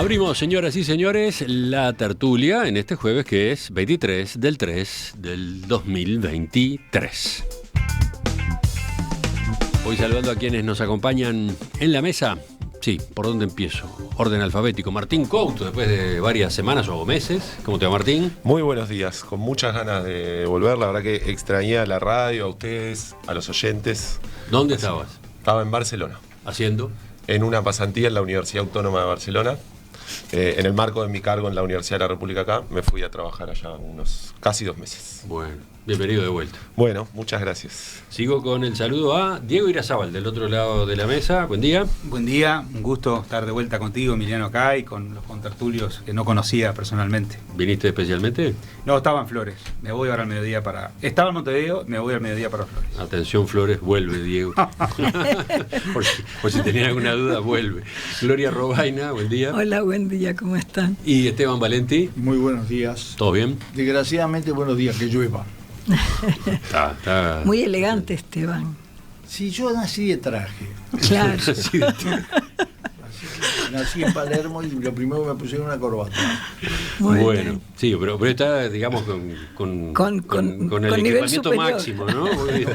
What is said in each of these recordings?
Abrimos, señoras y señores, la tertulia en este jueves que es 23 del 3 del 2023. Voy saludando a quienes nos acompañan en la mesa. Sí, ¿por dónde empiezo? Orden alfabético. Martín Couto, después de varias semanas o meses. ¿Cómo te va, Martín? Muy buenos días, con muchas ganas de volver. La verdad que extrañé a la radio, a ustedes, a los oyentes. ¿Dónde estabas? Estaba en Barcelona. ¿Haciendo? En una pasantía en la Universidad Autónoma de Barcelona. En el marco de mi cargo en la Universidad de la República acá, me fui a trabajar allá unos casi 2 meses. Bueno, bienvenido de vuelta. Bueno, muchas gracias. Sigo con el saludo a Diego Irazábal, del otro lado de la mesa. Buen día. Buen día, un gusto estar de vuelta contigo, Emiliano, acá y con los contertulios que no conocía personalmente. ¿Viniste especialmente? No, estaba en Flores, me voy ahora al mediodía para... Estaba en Montevideo, me voy al mediodía para Flores. Atención, Flores, vuelve, Diego. por si tenían alguna duda, vuelve. Gloria Robaina, buen día. Hola, buen día, ¿cómo están? Y Esteban Valenti. Muy buenos días. ¿Todo bien? Desgraciadamente, buenos días, que llueva. Está. Muy elegante, Esteban. Sí, yo nací de traje. Claro. Nací en Palermo y lo primero que me pusieron una corbata. Muy Bueno, bien. sí, pero está, digamos, con el nivel equipamiento superior. máximo, ¿no?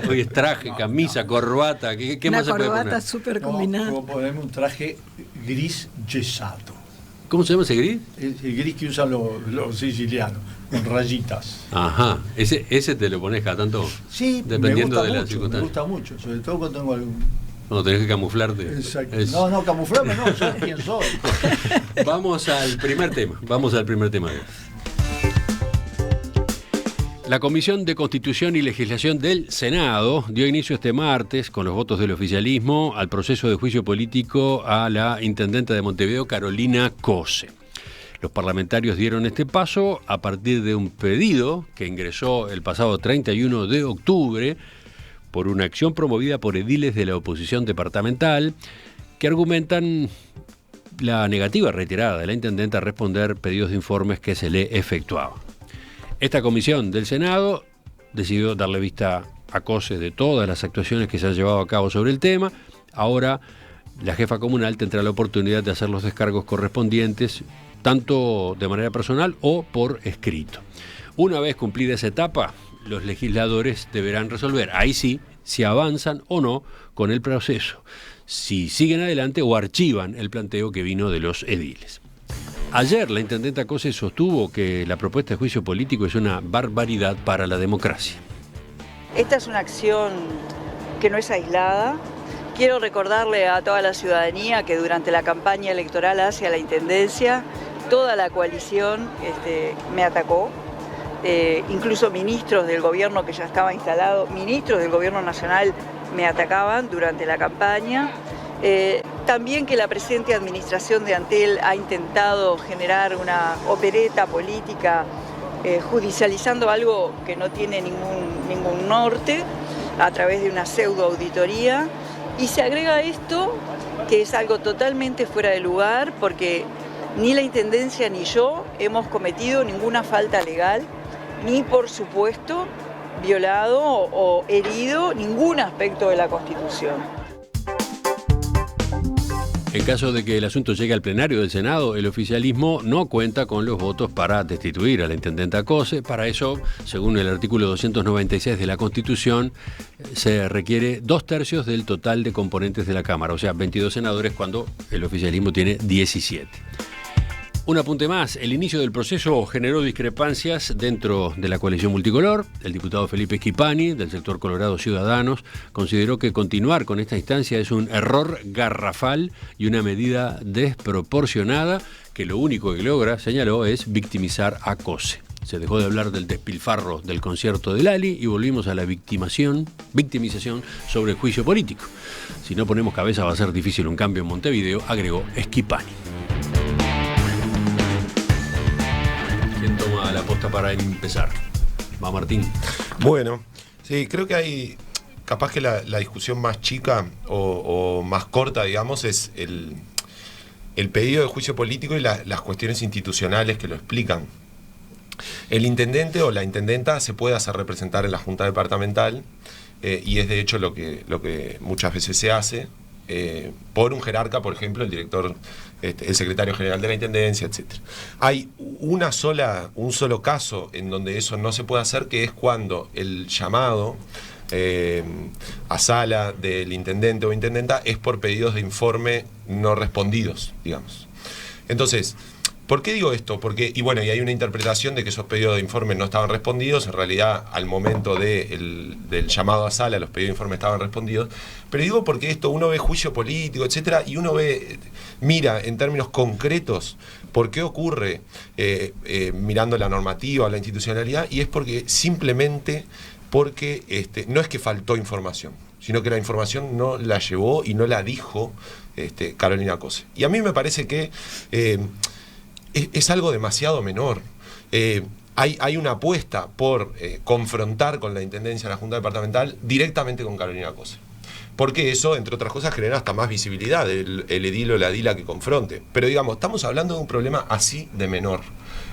Hoy es traje, camisa, corbata. ¿Qué Una más se puede corbata poner? súper No, combinada. puedo ponerme un traje gris yesado. ¿Cómo se llama ese gris? El gris que usan los sicilianos, con rayitas. Ajá, ese te lo pones cada tanto. Sí, dependiendo de me la gusta mucho, me circunstancia. gusta mucho, sobre todo cuando tengo algún... Cuando tenés que camuflarte. Exacto. Es- No, camuflarme no, soy quien soy. Vamos al primer tema. de hoy. La Comisión de Constitución y Legislación del Senado dio inicio este martes, con los votos del oficialismo, al proceso de juicio político a la intendenta de Montevideo, Carolina Cose. Los parlamentarios dieron este paso a partir de un pedido que ingresó el pasado 31 de octubre por una acción promovida por ediles de la oposición departamental que argumentan la negativa reiterada de la intendenta a responder pedidos de informes que se le efectuaban. Esta comisión del Senado decidió darle vista a Cose de todas las actuaciones que se han llevado a cabo sobre el tema. Ahora la jefa comunal tendrá la oportunidad de hacer los descargos correspondientes, tanto de manera personal o por escrito. Una vez cumplida esa etapa, los legisladores deberán resolver, ahí sí, si avanzan o no con el proceso, si siguen adelante o archivan el planteo que vino de los ediles. Ayer la intendenta Cose sostuvo que la propuesta de juicio político es una barbaridad para la democracia. Esta es una acción que no es aislada. Quiero recordarle a toda la ciudadanía que durante la campaña electoral hacia la intendencia, toda la coalición me atacó. Incluso ministros del gobierno que ya estaba instalado, ministros del gobierno nacional me atacaban durante la campaña. También que la presente administración de Antel ha intentado generar una opereta política judicializando algo que no tiene ningún norte a través de una pseudo auditoría. Y se agrega esto, que es algo totalmente fuera de lugar, porque ni la intendencia ni yo hemos cometido ninguna falta legal, ni por supuesto violado o herido ningún aspecto de la Constitución. En caso de que el asunto llegue al plenario del Senado, el oficialismo no cuenta con los votos para destituir a la intendenta Cose. Para eso, según el artículo 296 de la Constitución, se requiere 2/3 del total de componentes de la Cámara, o sea, 22 senadores cuando el oficialismo tiene 17. Un apunte más, el inicio del proceso generó discrepancias dentro de la coalición multicolor. El diputado Felipe Schipani, del sector Colorado Ciudadanos, consideró que continuar con esta instancia es un error garrafal y una medida desproporcionada que lo único que logra, señaló, es victimizar a Cose. Se dejó de hablar del despilfarro del concierto de Lali y volvimos a la victimización sobre el juicio político. Si no ponemos cabeza va a ser difícil un cambio en Montevideo, agregó Schipani. ¿Quién toma la posta para empezar? Va Martín. Bueno, sí, creo que hay, capaz que la discusión más chica o más corta, digamos, es el pedido de juicio político y las cuestiones institucionales que lo explican. El intendente o la intendenta se puede hacer representar en la Junta Departamental y es de hecho lo que muchas veces se hace. por un jerarca, por ejemplo, el director, el secretario general de la Intendencia, etc. Hay un solo caso en donde eso no se puede hacer, que es cuando el llamado a sala del intendente o intendenta es por pedidos de informe no respondidos, digamos. Entonces, ¿por qué digo esto? Porque, y hay una interpretación de que esos pedidos de informe no estaban respondidos. En realidad, al momento del llamado a sala, los pedidos de informe estaban respondidos. Pero digo porque esto, uno ve juicio político, etcétera, y uno mira en términos concretos por qué ocurre, mirando la normativa o la institucionalidad, y es porque simplemente no es que faltó información, sino que la información no la llevó y no la dijo Carolina Cose. Y a mí me parece que es algo demasiado menor. Hay una apuesta por confrontar con la Intendencia, la Junta Departamental, directamente con Carolina Cose. Porque eso, entre otras cosas, genera hasta más visibilidad, el edil o la edila que confronte. Pero digamos, estamos hablando de un problema así de menor.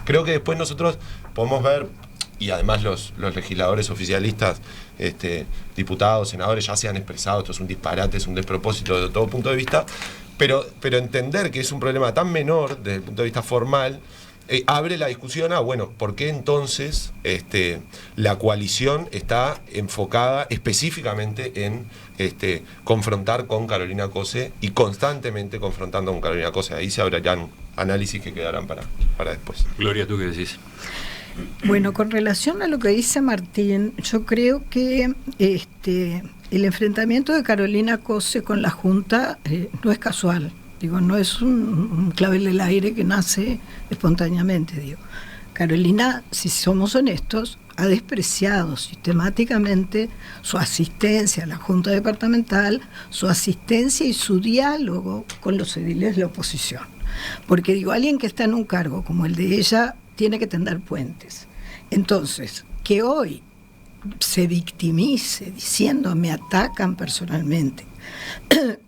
Creo que después nosotros podemos ver, y además los legisladores oficialistas, diputados, senadores, ya se han expresado, esto es un disparate, es un despropósito desde todo punto de vista, pero entender que es un problema tan menor desde el punto de vista formal, abre la discusión a, ¿por qué entonces la coalición está enfocada específicamente en confrontar con Carolina Cose y constantemente confrontando con Carolina Cose? Ahí se abrirán análisis que quedarán para después. Gloria, ¿tú qué decís? Bueno, con relación a lo que dice Martín, yo creo que el enfrentamiento de Carolina Cose con la Junta no es casual. No es un clavel del aire que nace espontáneamente. Carolina, si somos honestos, ha despreciado sistemáticamente su asistencia a la Junta Departamental, su asistencia y su diálogo con los ediles de la oposición. Porque alguien que está en un cargo como el de ella tiene que tender puentes. Entonces, que hoy se victimice diciendo me atacan personalmente,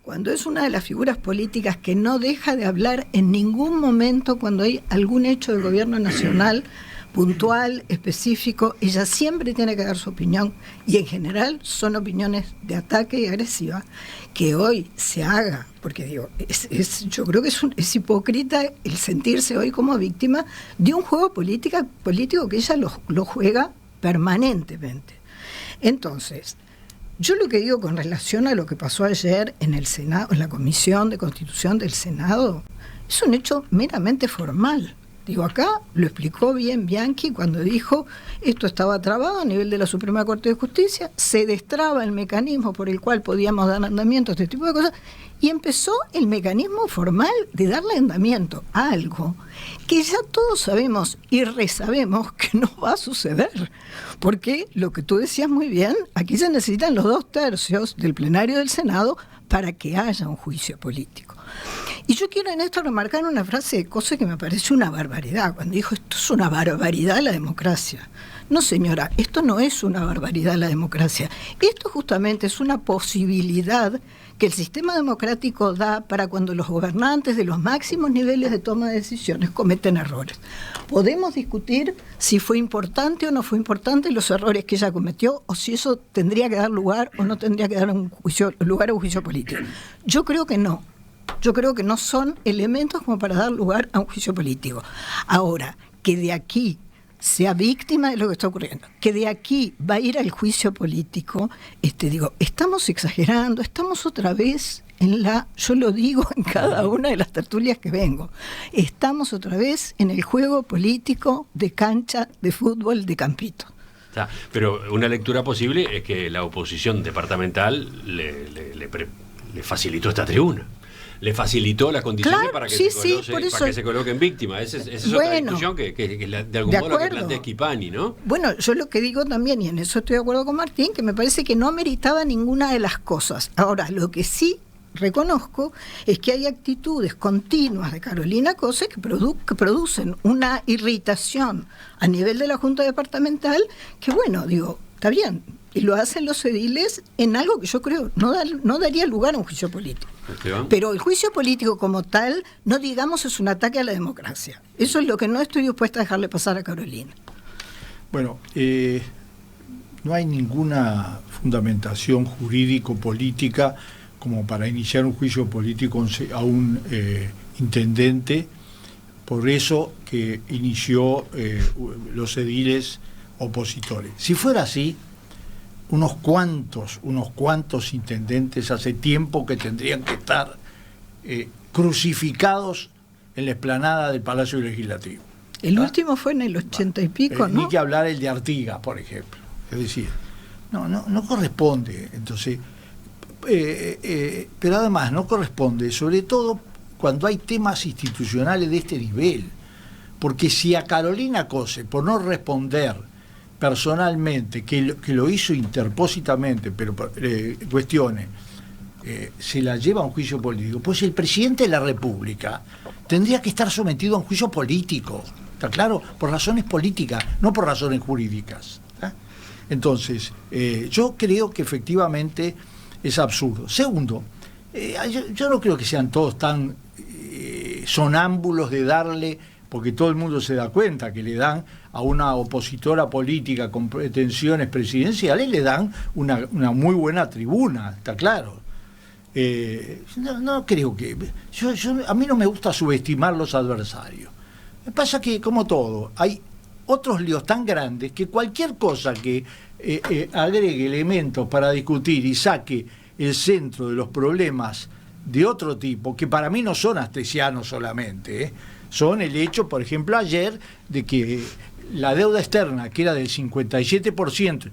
cuando es una de las figuras políticas que no deja de hablar en ningún momento cuando hay algún hecho del gobierno nacional puntual, específico, ella siempre tiene que dar su opinión, y en general son opiniones de ataque y agresiva, que hoy se haga, porque yo creo que es hipócrita el sentirse hoy como víctima de un juego político que ella lo juega permanentemente. Entonces, yo lo que digo con relación a lo que pasó ayer en el Senado, en la Comisión de Constitución del Senado, es un hecho meramente formal. Acá lo explicó bien Bianchi cuando dijo esto estaba trabado a nivel de la Suprema Corte de Justicia, se destraba el mecanismo por el cual podíamos dar andamiento a este tipo de cosas, y empezó el mecanismo formal de darle andamiento a algo que ya todos sabemos y resabemos que no va a suceder, porque lo que tú decías muy bien, aquí se necesitan los 2/3 del plenario del Senado para que haya un juicio político. Y yo quiero en esto remarcar una frase de Cose que me parece una barbaridad, cuando dijo esto es una barbaridad la democracia. No, señora, esto no es una barbaridad la democracia, esto justamente es una posibilidad que el sistema democrático da para cuando los gobernantes de los máximos niveles de toma de decisiones cometen errores. Podemos discutir si fue importante o no fue importante los errores que ella cometió, o si eso tendría que dar lugar o no tendría que dar lugar a un juicio político. Yo creo que no. Yo creo que no son elementos como para dar lugar a un juicio político. Ahora, que de aquí sea víctima de lo que está ocurriendo, que de aquí va a ir al juicio político, estamos exagerando, estamos otra vez yo lo digo en cada una de las tertulias que vengo, estamos otra vez en el juego político de cancha de fútbol de campito. Pero una lectura posible es que la oposición departamental le facilitó esta tribuna. Le facilitó las condiciones para que se coloquen víctimas. Esa es otra discusión que de algún modo lo que plantea Schifani, ¿no? Bueno, yo lo que digo también, y en eso estoy de acuerdo con Martín, que me parece que no meritaba ninguna de las cosas. Ahora, lo que sí reconozco es que hay actitudes continuas de Carolina Cose que producen una irritación a nivel de la Junta Departamental que, está bien, y lo hacen los ediles en algo que yo creo no daría lugar a un juicio político. Esteban. Pero el juicio político como tal, no digamos es un ataque a la democracia. Eso es lo que no estoy dispuesta a dejarle pasar a Carolina. Bueno, no hay ninguna fundamentación jurídico-política como para iniciar un juicio político a un intendente, por eso que inició los ediles opositores. Si fuera así, unos cuantos intendentes hace tiempo que tendrían que estar crucificados en la explanada del Palacio Legislativo. El último fue en el 80 y pico, ¿no? Ni que hablar el de Artigas, por ejemplo. Es decir, no corresponde. Entonces, pero además no corresponde, sobre todo cuando hay temas institucionales de este nivel. Porque si a Carolina Cose, por no responder personalmente, que lo hizo interpósitamente, pero cuestiones, se la lleva a un juicio político, pues el presidente de la República tendría que estar sometido a un juicio político, ¿está claro? Por razones políticas, no por razones jurídicas. Entonces, yo creo que efectivamente es absurdo. Segundo, yo no creo que sean todos tan sonámbulos de darle, porque todo el mundo se da cuenta que le dan a una opositora política con pretensiones presidenciales, le dan una muy buena tribuna, está claro. No creo que... a mí no me gusta subestimar los adversarios. Me pasa que, como todo, hay otros líos tan grandes que cualquier cosa que agregue elementos para discutir y saque el centro de los problemas de otro tipo, que para mí no son astesianos solamente, son el hecho, por ejemplo, ayer, de que la deuda externa, que era del 57%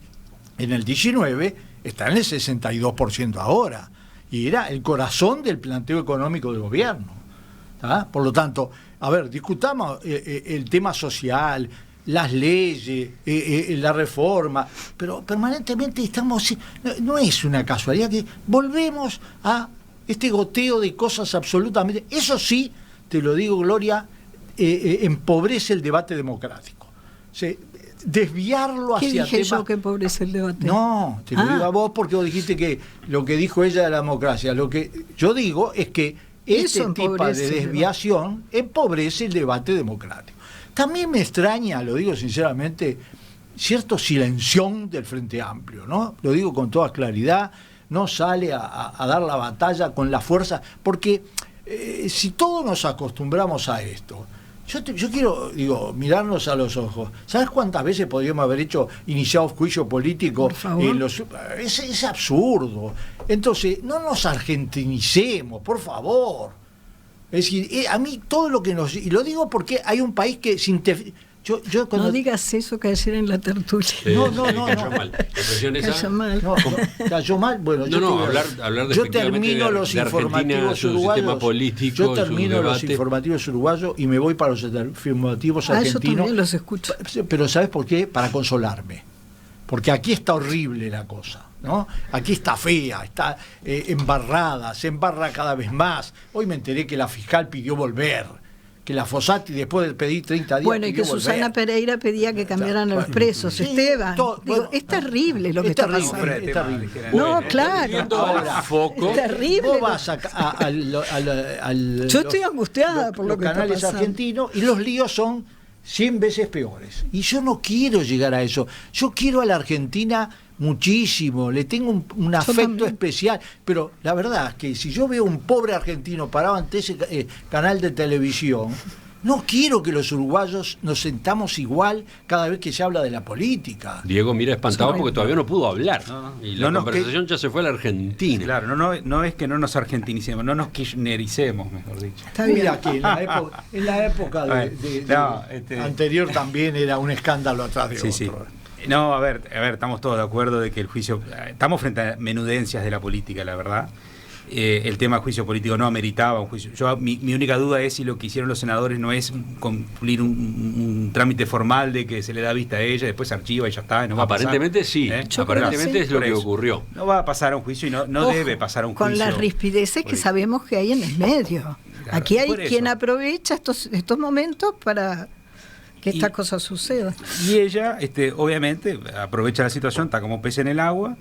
en el 19, está en el 62% ahora. Y era el corazón del planteo económico del gobierno. Por lo tanto, a ver, discutamos el tema social, las leyes, la reforma, pero permanentemente estamos... No es una casualidad que volvemos a este goteo de cosas absolutamente... Eso sí, te lo digo, Gloria, empobrece el debate democrático. Desviarlo hacia temas... ¿Qué dije yo que empobrece el debate? No, te lo digo a vos porque vos dijiste que lo que dijo ella de la democracia. Lo que yo digo es que este tipo de desviación empobrece el debate democrático. También me extraña, lo digo sinceramente, cierto silención del Frente Amplio, ¿no? Lo digo con toda claridad, no sale a dar la batalla con la fuerza, porque si todos nos acostumbramos a esto, yo quiero, mirarnos a los ojos. ¿Sabes cuántas veces podríamos haber iniciado juicio político? Por favor. Es absurdo. Entonces, no nos argentinicemos, por favor. Es decir, a mí todo lo que nos... Y lo digo porque hay un país que... No digas eso que ayer en la tertulia. Cayó mal. ¿La impresión esa? Cayó mal. Cayó mal. Bueno, hablar de yo termino los informativos uruguayos. Yo termino los informativos uruguayos y me voy para los informativos argentinos. Yo también los escucho. Pero ¿sabes por qué? Para consolarme. Porque aquí está horrible la cosa, ¿no? Aquí está fea, está embarrada, se embarra cada vez más. Hoy me enteré que la fiscal pidió volver, que la Fossati después de pedir 30 días bueno, y que Susana Pereira pedía que cambiaran a los presos. Sí, Esteban, es terrible lo que está pasando. Es terrible. No, claro. Ahora, foco. Es terrible. Vos vas yo estoy angustiada por lo que está pasando. Los canales argentinos y los líos son 100 veces peores. Y yo no quiero llegar a eso. Yo quiero a la Argentina muchísimo, le tengo un afecto especial, pero la verdad es que si yo veo un pobre argentino parado ante ese canal de televisión, no quiero que los uruguayos nos sentamos igual cada vez que se habla de la política. Diego mira espantado porque todavía no pudo hablar. Y la conversación ya se fue a la Argentina. Claro, no es que no nos argentinicemos, no nos kirchnericemos, mejor dicho. Mira que en la época anterior también era un escándalo atrás de otro. Sí. No, a ver, estamos todos de acuerdo de que el juicio... Estamos frente a menudencias de la política, la verdad. El tema del juicio político no ameritaba un juicio. Mi única duda es si lo que hicieron los senadores no es cumplir un trámite formal de que se le da vista a ella, después se archiva y ya está. No va aparentemente a pasar, sí, aparentemente es lo que ocurrió. No va a pasar a un juicio y no debe pasar a un juicio. Con las rispideces que sabemos que hay en el medio. Claro, aquí hay quien aprovecha estos momentos para... que estas cosas sucedan. Y ella, obviamente, aprovecha la situación, está como pez en el agua,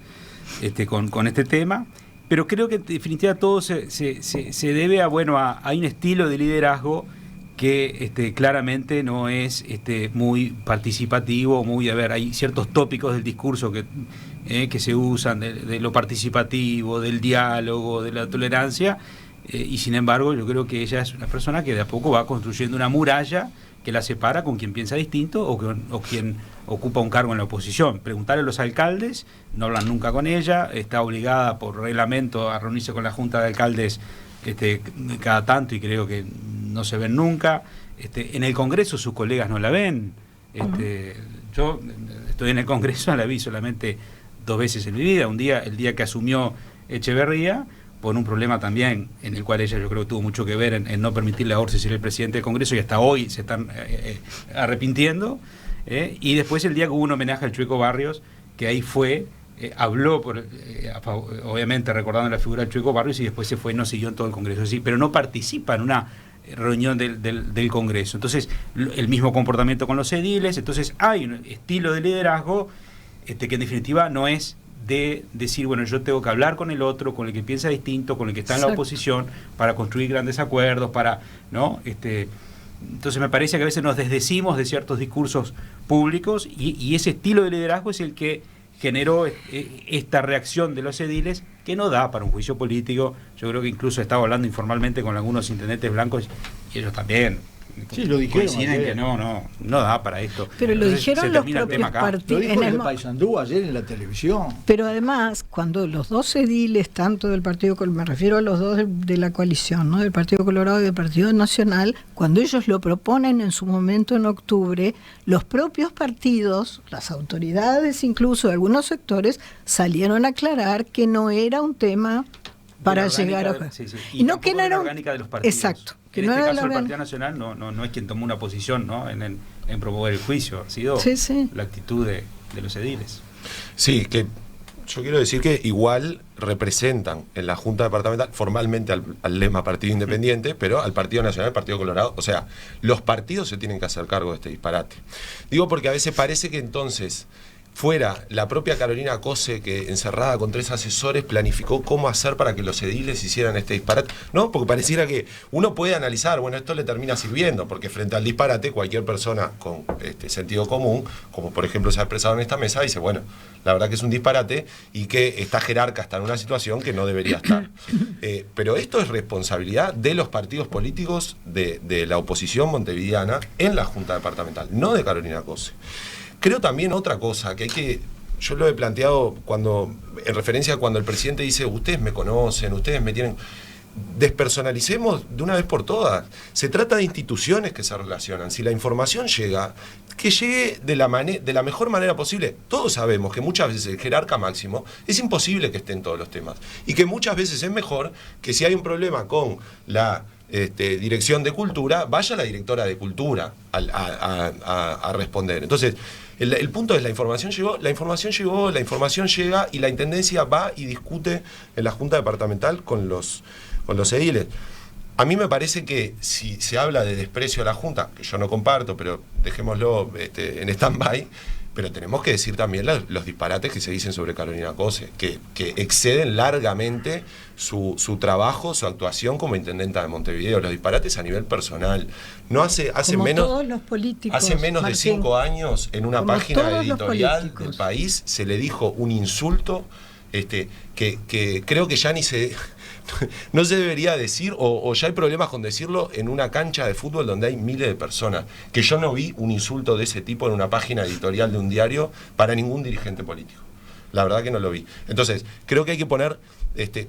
con este tema, pero creo que en definitiva todo se debe a un estilo de liderazgo que claramente no es muy participativo, hay ciertos tópicos del discurso que que se usan de lo participativo, del diálogo, de la tolerancia, y sin embargo yo creo que ella es una persona que de a poco va construyendo una muralla que la separa con quien piensa distinto o quien ocupa un cargo en la oposición. Preguntarle a los alcaldes, no hablan nunca con ella, está obligada por reglamento a reunirse con la Junta de Alcaldes cada tanto y creo que no se ven nunca. En el Congreso sus colegas no la ven. Yo estoy en el Congreso, la vi solamente 2 veces en mi vida. El día que asumió Echeverría, por un problema también en el cual ella yo creo que tuvo mucho que ver en no permitirle a Orsi ser el presidente del Congreso, y hasta hoy se están arrepintiendo. Y después el día que hubo un homenaje al Chueco Barrios, que ahí fue, habló obviamente recordando la figura del Chueco Barrios, y después se fue y no siguió en todo el Congreso, sí, pero no participa en una reunión del Congreso. Entonces el mismo comportamiento con los ediles. Entonces hay un estilo de liderazgo que en definitiva no es de decir, bueno, yo tengo que hablar con el otro, con el que piensa distinto, con el que está en la oposición, para construir grandes acuerdos, ¿no? Entonces me parece que a veces nos desdecimos de ciertos discursos públicos, y ese estilo de liderazgo es el que generó esta reacción de los ediles, que no da para un juicio político. Yo creo que incluso estaba hablando informalmente con algunos intendentes blancos, y ellos también sí, lo dijeron, coinciden que no da para esto. Pero lo dijeron los propios Lo partidos. dijo el de Paysandú ayer en la televisión. Pero además, cuando los dos ediles, tanto del Partido, me refiero a los dos de la coalición, ¿no?, del Partido Colorado y del Partido Nacional, cuando ellos lo proponen en su momento en octubre, los propios partidos, las autoridades incluso de algunos sectores, salieron a aclarar que no era un tema para llegar a... Sí. Y no que no era orgánica de los partidos. Exacto. Que en este caso el Partido Nacional no es quien tomó una posición, ¿no?, en promover el juicio, ha sido la actitud de los ediles. Sí, que yo quiero decir que igual representan en la Junta Departamental formalmente al lema Partido Independiente, pero al Partido Nacional, Partido Colorado. O sea, los partidos se tienen que hacer cargo de este disparate. Digo porque a veces parece que entonces fuera la propia Carolina Cose, que encerrada con 3 asesores planificó cómo hacer para que los ediles hicieran este disparate. No, porque pareciera que uno puede analizar, bueno, esto le termina sirviendo, porque frente al disparate cualquier persona con sentido común, como por ejemplo se ha expresado en esta mesa, dice, bueno, la verdad que es un disparate y que esta jerarca está en una situación que no debería estar. Pero esto es responsabilidad de los partidos políticos de la oposición montevideana en la Junta Departamental, no de Carolina Cose. Creo también otra cosa, yo lo he planteado en referencia a cuando el presidente dice, ustedes me conocen, ustedes me tienen... Despersonalicemos de una vez por todas. Se trata de instituciones que se relacionan. Si la información llega, que llegue de la mejor manera posible. Todos sabemos que muchas veces el jerarca máximo es imposible que esté en todos los temas. Y que muchas veces es mejor que si hay un problema con la dirección de cultura, vaya la directora de cultura a responder. Entonces, el punto es, la información llegó, la información llega, y la intendencia va y discute en la Junta Departamental con los ediles. A mí me parece que si se habla de desprecio a la Junta, que yo no comparto, pero dejémoslo en stand-by, pero tenemos que decir también los disparates que se dicen sobre Carolina Cose, que exceden largamente su trabajo, su actuación como intendenta de Montevideo, los disparates a nivel personal. No hace menos, todos los políticos, hace menos Martín, de 5 años, en una página editorial del País, se le dijo un insulto que creo que ya no se debería decir, o ya hay problemas con decirlo en una cancha de fútbol donde hay miles de personas. Que yo no vi un insulto de ese tipo en una página editorial de un diario para ningún dirigente político. La verdad que no lo vi. Entonces, creo que hay que poner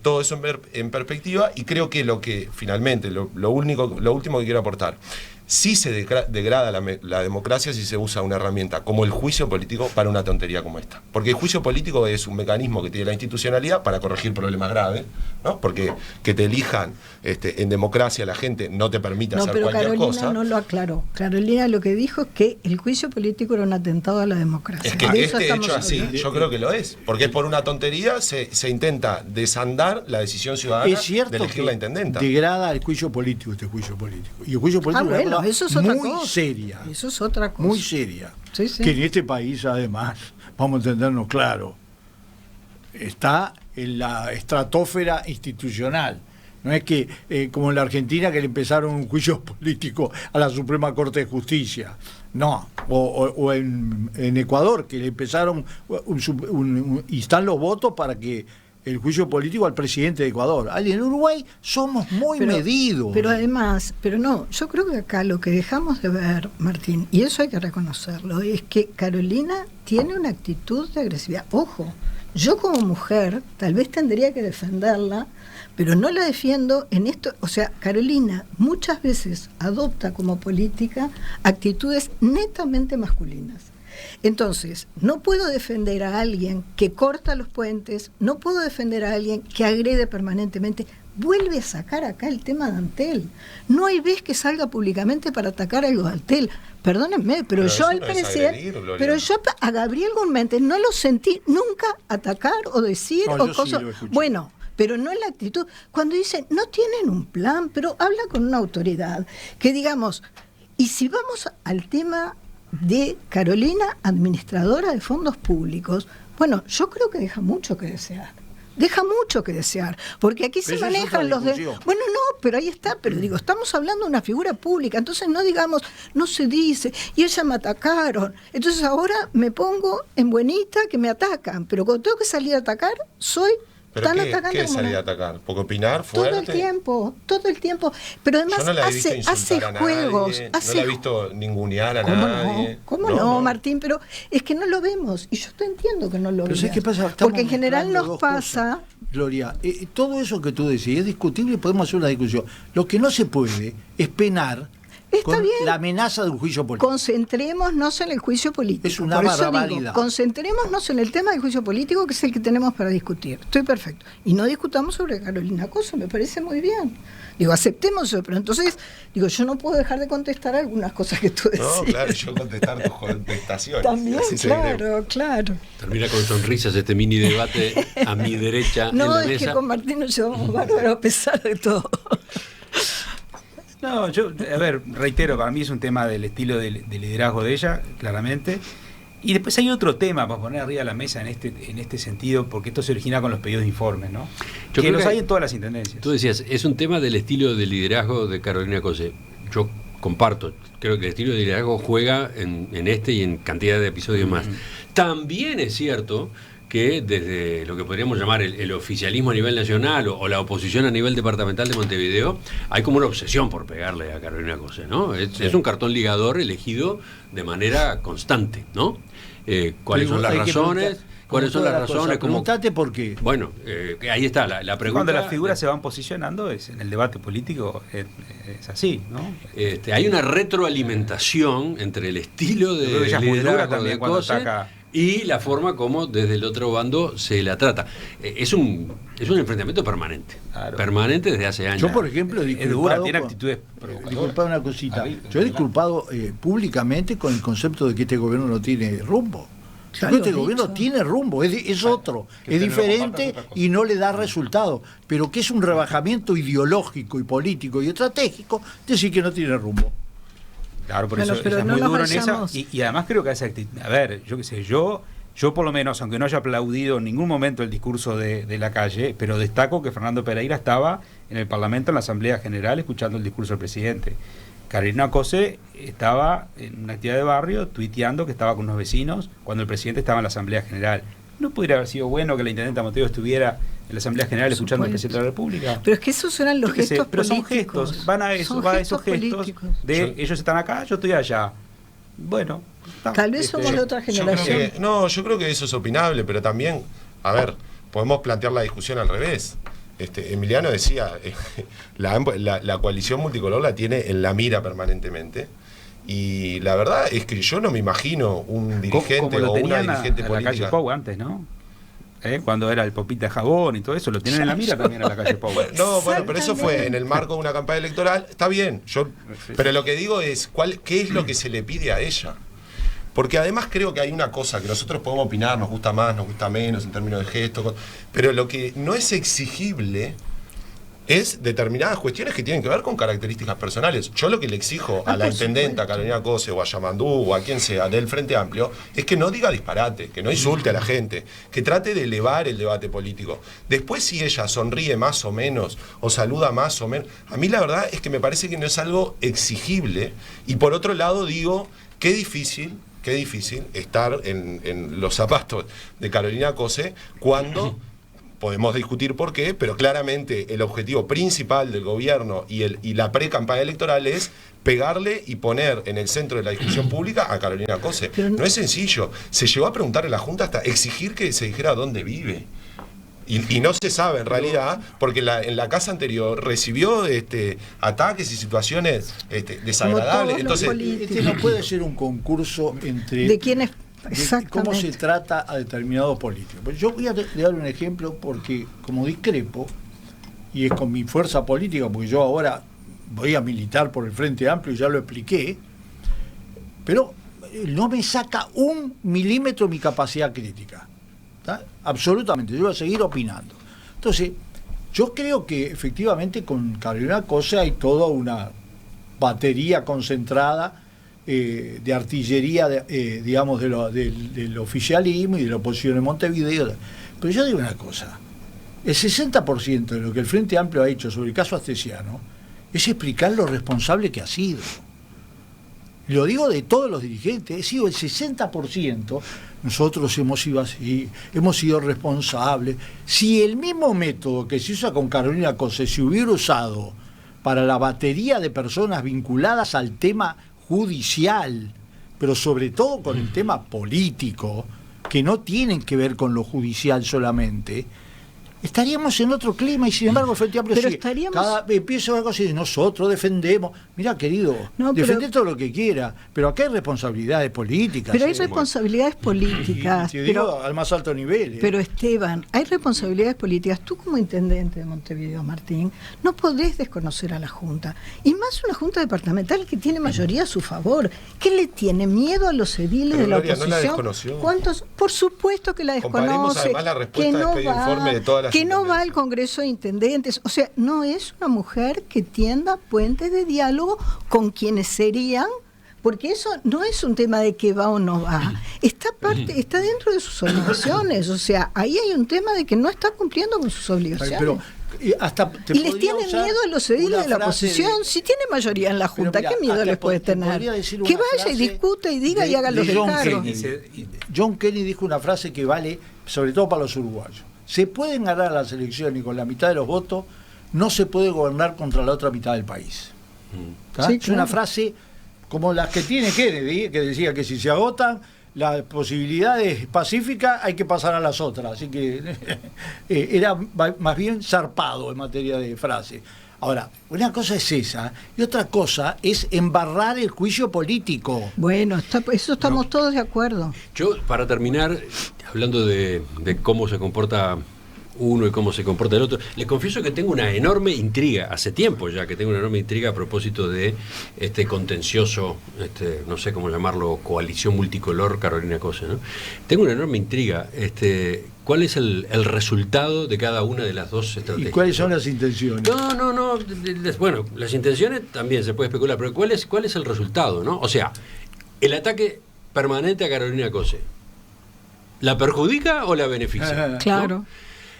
todo eso en perspectiva, y creo que finalmente, lo último que quiero aportar, sí se degrada la democracia si se usa una herramienta como el juicio político para una tontería como esta. Porque el juicio político es un mecanismo que tiene la institucionalidad para corregir problemas graves, ¿no? Porque que te elijan en democracia la gente no te permite hacer cualquier Carolina cosa. No lo aclaró. Carolina lo que dijo es que el juicio político era un atentado a la democracia. Es que hecho así, yo creo que lo es. Porque por una tontería se intenta desandar la decisión ciudadana de elegir la intendenta. Degrada el juicio político, este juicio político. Y el juicio político eso es otra muy cosa. Seria. Eso es otra cosa. Muy seria. Sí, sí. Que en este país, además, vamos a entendernos claro, está en la estratosfera institucional. No es que, como en la Argentina, que le empezaron un juicio político a la Suprema Corte de Justicia. No, o en Ecuador, que le empezaron y están los votos para que el juicio político al presidente de Ecuador. En Uruguay somos muy medidos. Pero además, yo creo que acá lo que dejamos de ver, Martín, y eso hay que reconocerlo, es que Carolina tiene una actitud de agresividad. Ojo, yo como mujer tal vez tendría que defenderla, pero no la defiendo en esto. O sea, Carolina muchas veces adopta como política actitudes netamente masculinas. Entonces, no puedo defender a alguien que corta los puentes, no puedo defender a alguien que agrede permanentemente. Vuelve a sacar acá el tema de Antel. No hay vez que salga públicamente para atacar a los Antel. Perdónenme, pero yo al parecer, a Gabriel Gurméndez no lo sentí nunca atacar o decir cosas. Sí, bueno, pero no en la actitud. Cuando dicen, no tienen un plan, pero habla con una autoridad. Que digamos, y si vamos al tema de Carolina, administradora de fondos públicos, bueno, yo creo que deja mucho que desear. Deja mucho que desear, porque aquí se manejan los de... Bueno, no, pero ahí está, pero digo, estamos hablando de una figura pública, entonces no digamos, no se dice, y ella me atacaron, entonces ahora me pongo en buenita que me atacan, pero cuando tengo que salir a atacar, soy... ¿Pero qué es salir a atacar? ¿Porque opinar fuerte? Todo el tiempo. Pero además no hace juegos. No la he visto ningunear a nadie. ¿Cómo no, Martín? Pero es que no lo vemos. Y yo te entiendo que no lo vemos. ¿Qué pasa? Porque en general nos pasa... Gloria, todo eso que tú decís es discutible y podemos hacer una discusión. Lo que no se puede es penar con la amenaza de un juicio político. Concentrémonos en el juicio político. Es una barbaridad. Concentrémonos en el tema del juicio político, que es el que tenemos para discutir. Estoy perfecto. Y no discutamos sobre Carolina Cose, me parece muy bien. Digo, aceptemos eso, pero entonces, yo no puedo dejar de contestar algunas cosas que tú decías. No, claro, yo contestar tus contestaciones. También, claro. Termina con sonrisas este mini debate a mi derecha. No, en la es mesa. Que con Martín nos llevamos bárbaro a pesar de todo. No, reitero, para mí es un tema del estilo de liderazgo de ella, claramente. Y después hay otro tema para poner arriba de la mesa en este sentido, porque esto se origina con los pedidos de informes, ¿no? Yo creo los que hay en todas las intendencias. Tú decías, es un tema del estilo de liderazgo de Carolina Cose. Yo comparto, creo que el estilo de liderazgo juega en este y en cantidad de episodios más. También es cierto que desde lo que podríamos llamar el oficialismo a nivel nacional o la oposición a nivel departamental de Montevideo, hay como una obsesión por pegarle a Carolina Cose, ¿no? Es un cartón ligador elegido de manera constante, ¿no? ¿Cuáles son las razones? ¿Cuáles son las razones? Preguntate por qué. Bueno, ahí está la pregunta. Cuando las figuras se van posicionando, en el debate político es así, ¿no? Hay una retroalimentación entre el estilo de liderazgo de Cose y la forma como desde el otro bando se la trata. Es un enfrentamiento permanente. Claro. Permanente desde hace años. Yo, por ejemplo, tiene actitudes disculpad una cosita. Yo he disculpado públicamente con el concepto de que este gobierno no tiene rumbo. Este gobierno tiene rumbo, es otro, es diferente y no le da resultado. Pero que es un rebajamiento ideológico y político y estratégico, decir que no tiene rumbo. Claro, por eso es muy duro en esa. Y además creo que esa actitud. A ver, yo qué sé, yo por lo menos, aunque no haya aplaudido en ningún momento el discurso de la calle, pero destaco que Fernando Pereira estaba en el Parlamento, en la Asamblea General, escuchando el discurso del presidente. Carolina Cose estaba en una actividad de barrio, tuiteando que estaba con unos vecinos cuando el presidente estaba en la Asamblea General. ¿No podría haber sido bueno que la intendenta Montevideo estuviera en la Asamblea General escuchando al presidente de la República? Pero es que esos eran los gestos pero políticos. Son gestos, van a esos gestos de ellos están acá, yo estoy allá. Bueno, tal vez somos de otra generación. Yo creo que eso es opinable, pero también, podemos plantear la discusión al revés. Emiliano decía, la coalición multicolor la tiene en la mira permanentemente. Y la verdad es que yo no me imagino un dirigente o una dirigente política. La calle Pau antes, ¿no? Cuando era el Popita de Jabón y todo eso, lo tienen en la mira también a la calle Pau. Pero eso fue en el marco de una campaña electoral. Está bien, pero lo que digo es, ¿qué es lo que se le pide a ella? Porque además creo que hay una cosa que nosotros podemos opinar, nos gusta más, nos gusta menos en términos de gestos, pero lo que no es exigible es determinadas cuestiones que tienen que ver con características personales. Yo lo que le exijo a la intendenta Carolina Cose o a Yamandú o a quien sea del Frente Amplio es que no diga disparate, que no insulte a la gente, que trate de elevar el debate político. Después si ella sonríe más o menos o saluda más o menos, a mí la verdad es que me parece que no es algo exigible. Y por otro lado digo, Qué difícil estar en los zapatos de Carolina Cose cuando podemos discutir por qué, pero claramente el objetivo principal del gobierno y la pre-campaña electoral es pegarle y poner en el centro de la discusión pública a Carolina Cose. No es sencillo. Se llegó a preguntar en la Junta hasta exigir que se dijera dónde vive. Y no se sabe en realidad, porque en la casa anterior recibió ataques y situaciones desagradables. Entonces, no puede ser un concurso entre de quién es de cómo se trata a determinados políticos. Pues yo voy a dar un ejemplo porque como discrepo, y es con mi fuerza política, porque yo ahora voy a militar por el Frente Amplio y ya lo expliqué, pero no me saca 1 milímetro mi capacidad crítica. ¿Tá? Absolutamente, yo voy a seguir opinando. Entonces, yo creo que efectivamente con Carolina Cose hay toda una batería concentrada de artillería, digamos, del oficialismo y de la oposición en Montevideo. Pero yo digo una cosa, el 60% de lo que el Frente Amplio ha hecho sobre el caso Astesiano es explicar lo responsable que ha sido. Lo digo de todos los dirigentes, he sido el 60%. Nosotros hemos sido así, hemos sido responsables. Si el mismo método que se usa con Carolina Cose se hubiera usado para la batería de personas vinculadas al tema judicial, pero sobre todo con el tema político, que no tienen que ver con lo judicial solamente, estaríamos en otro clima. Y sin embargo el Frente Amplio pero sigue. Empieza algo así, nosotros defendemos. Mira, querido, defende todo lo que quiera, pero acá hay responsabilidades políticas. Pero hay responsabilidades políticas. Y te digo al más alto nivel. Pero Esteban, hay responsabilidades políticas. Tú como intendente de Montevideo, Martín, no podés desconocer a la Junta. Y más una Junta departamental que tiene mayoría a su favor. ¿Qué le tiene miedo a los ediles de la oposición? ¿No la desconoció? ¿Cuántos? Por supuesto que la desconoce. Además la respuesta de este informe de todas las que no va al Congreso de Intendentes. O sea, no es una mujer que tienda puentes de diálogo con quienes serían, porque eso no es un tema de que va o no va. Está dentro de sus obligaciones. O sea, ahí hay un tema de que no está cumpliendo con sus obligaciones. Pero, y les tiene miedo a los ediles de la oposición. Si tiene mayoría en la Junta, mira, ¿qué miedo les puede tener? Que vaya y discuta y diga y haga los descargos. John Kennedy dijo una frase que vale sobre todo para los uruguayos. Se pueden ganar las elecciones con la mitad de los votos, no se puede gobernar contra la otra mitad del país. Sí, es una frase como las que tiene Kennedy, que decía que si se agotan las posibilidades pacíficas hay que pasar a las otras. Así que era más bien zarpado en materia de frase. Ahora, una cosa es esa y otra cosa es embarrar el juicio político. Bueno, eso estamos todos de acuerdo. Yo, para terminar, hablando de cómo se comporta uno y cómo se comporta el otro, les confieso que tengo una enorme intriga, hace tiempo ya que tengo una enorme intriga a propósito de este contencioso, no sé cómo llamarlo, coalición multicolor Carolina Cose, ¿no? Tengo una enorme intriga, ¿cuál es el resultado de cada una de las dos estrategias? ¿Y cuáles son las intenciones? No, bueno, las intenciones también se puede especular, pero ¿cuál es el resultado, no? O sea, el ataque permanente a Carolina Cose, ¿la perjudica o la beneficia? Claro. ¿No?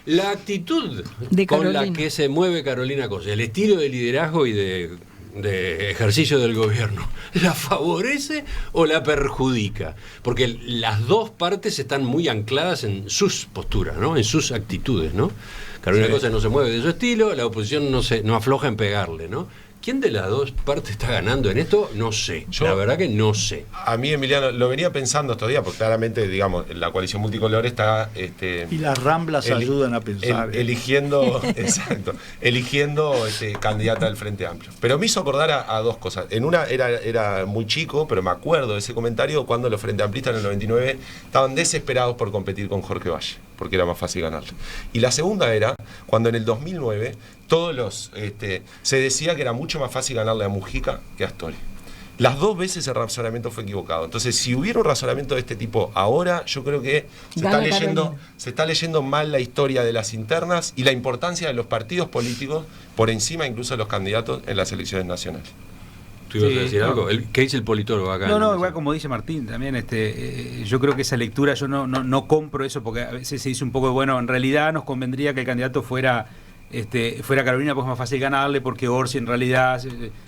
La actitud de con la que se mueve Carolina Cose, el estilo de liderazgo y de ejercicio del gobierno, ¿la favorece o la perjudica? Porque las dos partes están muy ancladas en sus posturas, ¿no? En sus actitudes, ¿no? Carolina Cose no se mueve de su estilo, la oposición no afloja en pegarle, ¿no? ¿Quién de las dos partes está ganando en esto? No sé. La verdad que no sé. A mí, Emiliano, lo venía pensando estos días, porque claramente, digamos, la coalición multicolor está... y las ramblas ayudan a pensar. Eligiendo candidata del Frente Amplio. Pero me hizo acordar a dos cosas. En una era muy chico, pero me acuerdo de ese comentario cuando los Frente Amplistas en el 99 estaban desesperados por competir con Jorge Valle, porque era más fácil ganarle. Y la segunda era cuando en el 2009 se decía que era mucho más fácil ganarle a Mujica que a Astori. Las dos veces el razonamiento fue equivocado. Entonces, si hubiera un razonamiento de este tipo ahora, yo creo que se está leyendo mal la historia de las internas y la importancia de los partidos políticos por encima incluso de los candidatos en las elecciones nacionales. ¿Tú ibas a decir algo? ¿Qué dice el politólogo acá? No, igual como dice Martín también, yo creo que esa lectura, yo no compro eso, porque a veces se dice un poco de, bueno, en realidad nos convendría que el candidato fuera fuera Carolina pues es más fácil ganarle porque Orsi en realidad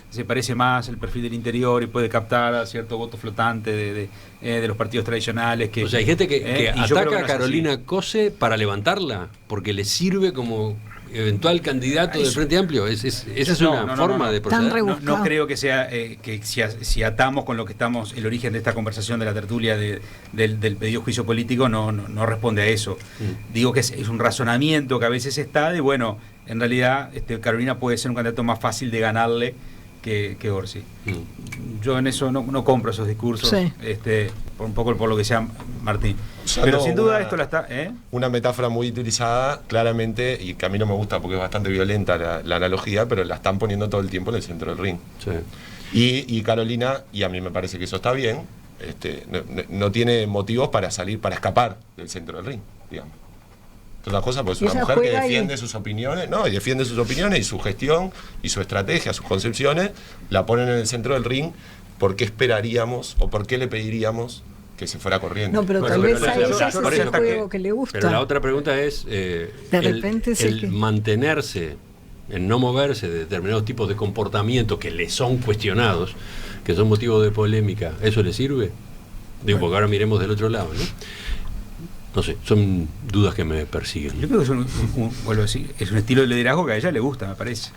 se parece más al perfil del interior y puede captar a cierto voto flotante de los partidos tradicionales. O sea, hay gente que ataca a Carolina así. Cose para levantarla, porque le sirve como eventual candidato del Frente Amplio. Esa es una forma de proceder. No creo que sea que si atamos con lo que estamos, el origen de esta conversación de la tertulia del pedido de juicio político no responde a eso. Digo que es un razonamiento que a veces está de, bueno, en realidad Carolina puede ser un candidato más fácil de ganarle que Orsi. Yo en eso no compro esos discursos, sí. Por un poco por lo que sea Martín. Usando Pero sin duda esto la está... Una metáfora muy utilizada, claramente, y que a mí no me gusta porque es bastante violenta la analogía, pero la están poniendo todo el tiempo en el centro del ring. Sí. Y Carolina, y a mí me parece que eso está bien, no tiene motivos para escapar del centro del ring, digamos. Otra cosa, pues es una mujer que defiende sus opiniones, y defiende sus opiniones y su gestión y su estrategia, sus concepciones, la ponen en el centro del ring. ¿Por qué esperaríamos o por qué le pediríamos que se fuera corriendo? No, pero tal vez a ella es ese juego que le gusta. Pero la otra pregunta es el mantenerse, el no moverse de determinados tipos de comportamientos que le son cuestionados, que son motivo de polémica, ¿eso le sirve? Digo, porque ahora miremos del otro lado, ¿no? No sé, son dudas que me persiguen. Yo creo que es un estilo de liderazgo que a ella le gusta, me parece.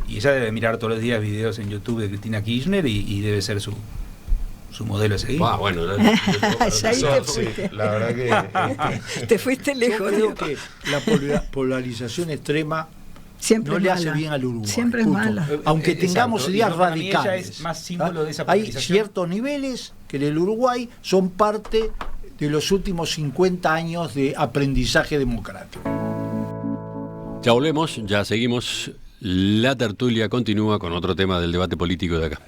Y ella debe mirar todos los días videos en YouTube de Cristina Kirchner y debe ser su modelo a seguir. Bueno, ya ahí te fuiste. La verdad que te fuiste lejos. Yo creo que la polarización extrema siempre no le mala. hace bien al Uruguay. Siempre es mala. Aunque tengamos ideas radicales. Ella es más símbolo de esa Hay polarización. ciertos niveles que en el Uruguay son parte de los últimos 50 años de aprendizaje democrático. Ya volvemos, ya seguimos. La tertulia continúa con otro tema del debate político de acá.